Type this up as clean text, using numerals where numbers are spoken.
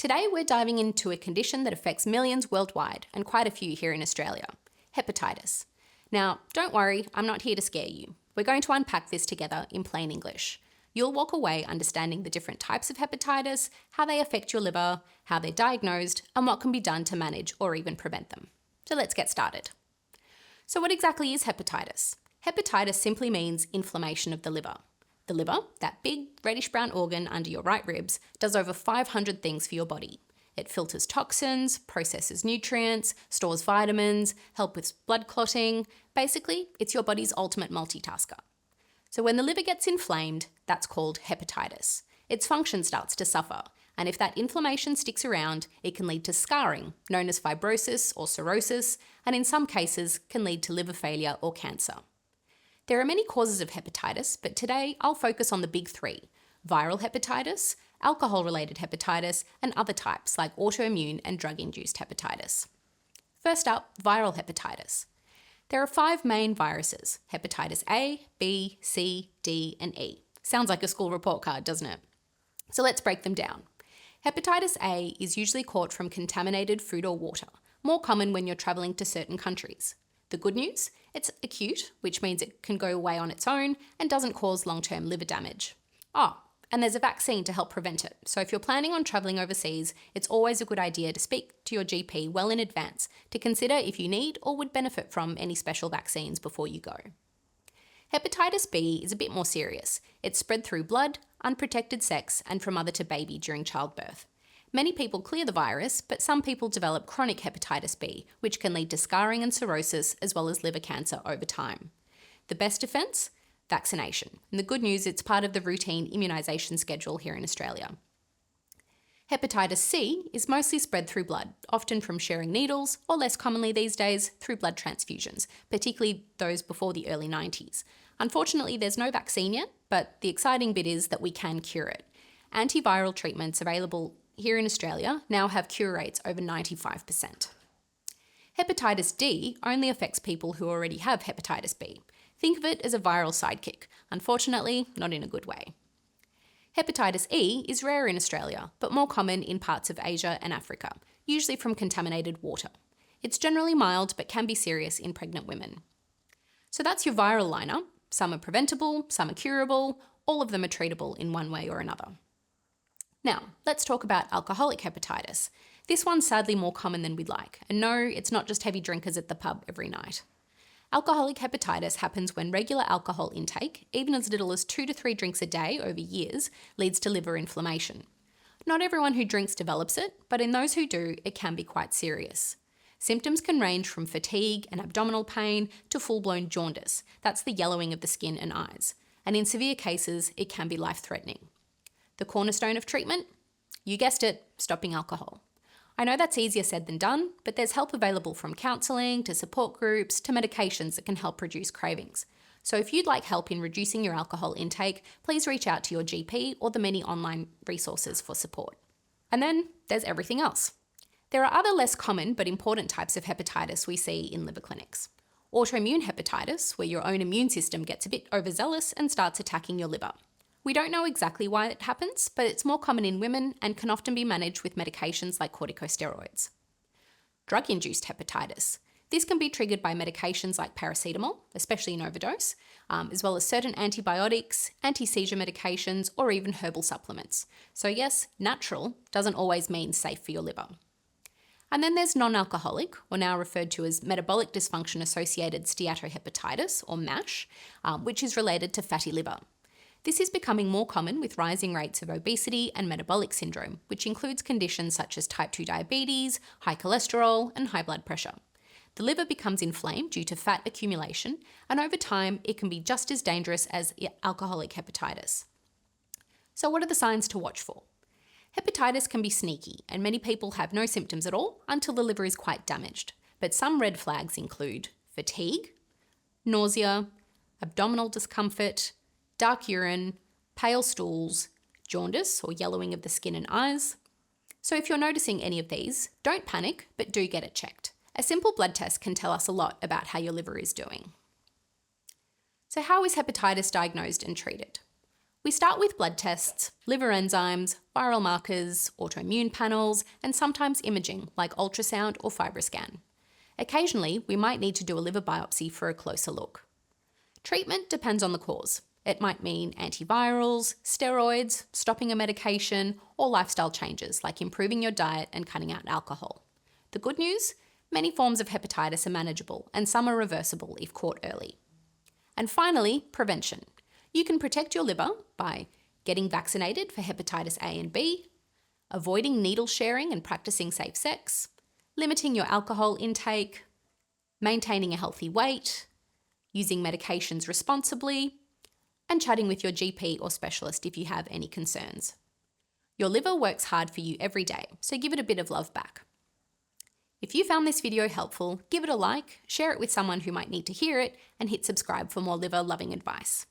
Today we're diving into a condition that affects millions worldwide and quite a few here in Australia, hepatitis. Now, don't worry, I'm not here to scare you. We're going to unpack this together in plain English. You'll walk away understanding the different types of hepatitis, how they affect your liver, how they're diagnosed, and what can be done to manage or even prevent them. So let's get started. So what exactly is hepatitis? Hepatitis simply means inflammation of the liver. The liver, that big reddish-brown organ under your right ribs, does over 500 things for your body. It filters toxins, processes nutrients, stores vitamins, helps with blood clotting. Basically, it's your body's ultimate multitasker. So when the liver gets inflamed, that's called hepatitis. Its function starts to suffer, and if that inflammation sticks around, it can lead to scarring, known as fibrosis or cirrhosis, and in some cases can lead to liver failure or cancer. There are many causes of hepatitis, but today I'll focus on the big three: viral hepatitis, alcohol-related hepatitis, and other types like autoimmune and drug-induced hepatitis. First up, viral hepatitis. There are 5 main viruses: hepatitis A, B, C, D, and E. Sounds like a school report card, doesn't it? So let's break them down. Hepatitis A is usually caught from contaminated food or water, more common when you're travelling to certain countries. The good news? It's acute, which means it can go away on its own and doesn't cause long-term liver damage. And there's a vaccine to help prevent it. So if you're planning on travelling overseas, it's always a good idea to speak to your GP well in advance to consider if you need or would benefit from any special vaccines before you go. Hepatitis B is a bit more serious. It's spread through blood, unprotected sex, and from mother to baby during childbirth. Many people clear the virus, but some people develop chronic hepatitis B, which can lead to scarring and cirrhosis as well as liver cancer over time. The best defence? Vaccination. And the good news, it's part of the routine immunisation schedule here in Australia. Hepatitis C is mostly spread through blood, often from sharing needles, or less commonly these days, through blood transfusions, particularly those before the early 90s. Unfortunately, there's no vaccine yet, but the exciting bit is that we can cure it. Antiviral treatments available here in Australia now have cure rates over 95%. Hepatitis D only affects people who already have hepatitis B. Think of it as a viral sidekick, unfortunately, not in a good way. Hepatitis E is rare in Australia, but more common in parts of Asia and Africa, usually from contaminated water. It's generally mild, but can be serious in pregnant women. So that's your viral lineup. Some are preventable, some are curable, all of them are treatable in one way or another. Now, let's talk about alcoholic hepatitis. This one's sadly more common than we'd like, and no, it's not just heavy drinkers at the pub every night. Alcoholic hepatitis happens when regular alcohol intake, even as little as 2 to 3 drinks a day over years, leads to liver inflammation. Not everyone who drinks develops it, but in those who do, it can be quite serious. Symptoms can range from fatigue and abdominal pain to full-blown jaundice. That's the yellowing of the skin and eyes. And in severe cases, it can be life-threatening. The cornerstone of treatment? You guessed it, stopping alcohol. I know that's easier said than done, but there's help available from counselling to support groups to medications that can help reduce cravings. So if you'd like help in reducing your alcohol intake, please reach out to your GP or the many online resources for support. And then there's everything else. There are other less common but important types of hepatitis we see in liver clinics. Autoimmune hepatitis, where your own immune system gets a bit overzealous and starts attacking your liver. We don't know exactly why it happens, but it's more common in women and can often be managed with medications like corticosteroids. Drug-induced hepatitis. This can be triggered by medications like paracetamol, especially in overdose, as well as certain antibiotics, anti-seizure medications, or even herbal supplements. So yes, natural doesn't always mean safe for your liver. And then there's non-alcoholic, or now referred to as metabolic dysfunction-associated steatohepatitis, or MASH, which is related to fatty liver. This is becoming more common with rising rates of obesity and metabolic syndrome, which includes conditions such as type 2 diabetes, high cholesterol, and high blood pressure. The liver becomes inflamed due to fat accumulation, and over time, it can be just as dangerous as alcoholic hepatitis. So what are the signs to watch for? Hepatitis can be sneaky, and many people have no symptoms at all until the liver is quite damaged. But some red flags include fatigue, nausea, abdominal discomfort, dark urine, pale stools, jaundice or yellowing of the skin and eyes. So if you're noticing any of these, don't panic, but do get it checked. A simple blood test can tell us a lot about how your liver is doing. So how is hepatitis diagnosed and treated? We start with blood tests, liver enzymes, viral markers, autoimmune panels, and sometimes imaging like ultrasound or fibroscan. Occasionally, we might need to do a liver biopsy for a closer look. Treatment depends on the cause. It might mean antivirals, steroids, stopping a medication, or lifestyle changes like improving your diet and cutting out alcohol. The good news? Many forms of hepatitis are manageable, and some are reversible if caught early. And finally, prevention. You can protect your liver by getting vaccinated for hepatitis A and B, avoiding needle sharing and practicing safe sex, limiting your alcohol intake, maintaining a healthy weight, using medications responsibly, and chatting with your GP or specialist if you have any concerns. Your liver works hard for you every day, so give it a bit of love back. If you found this video helpful, give it a like, share it with someone who might need to hear it, and hit subscribe for more liver-loving advice.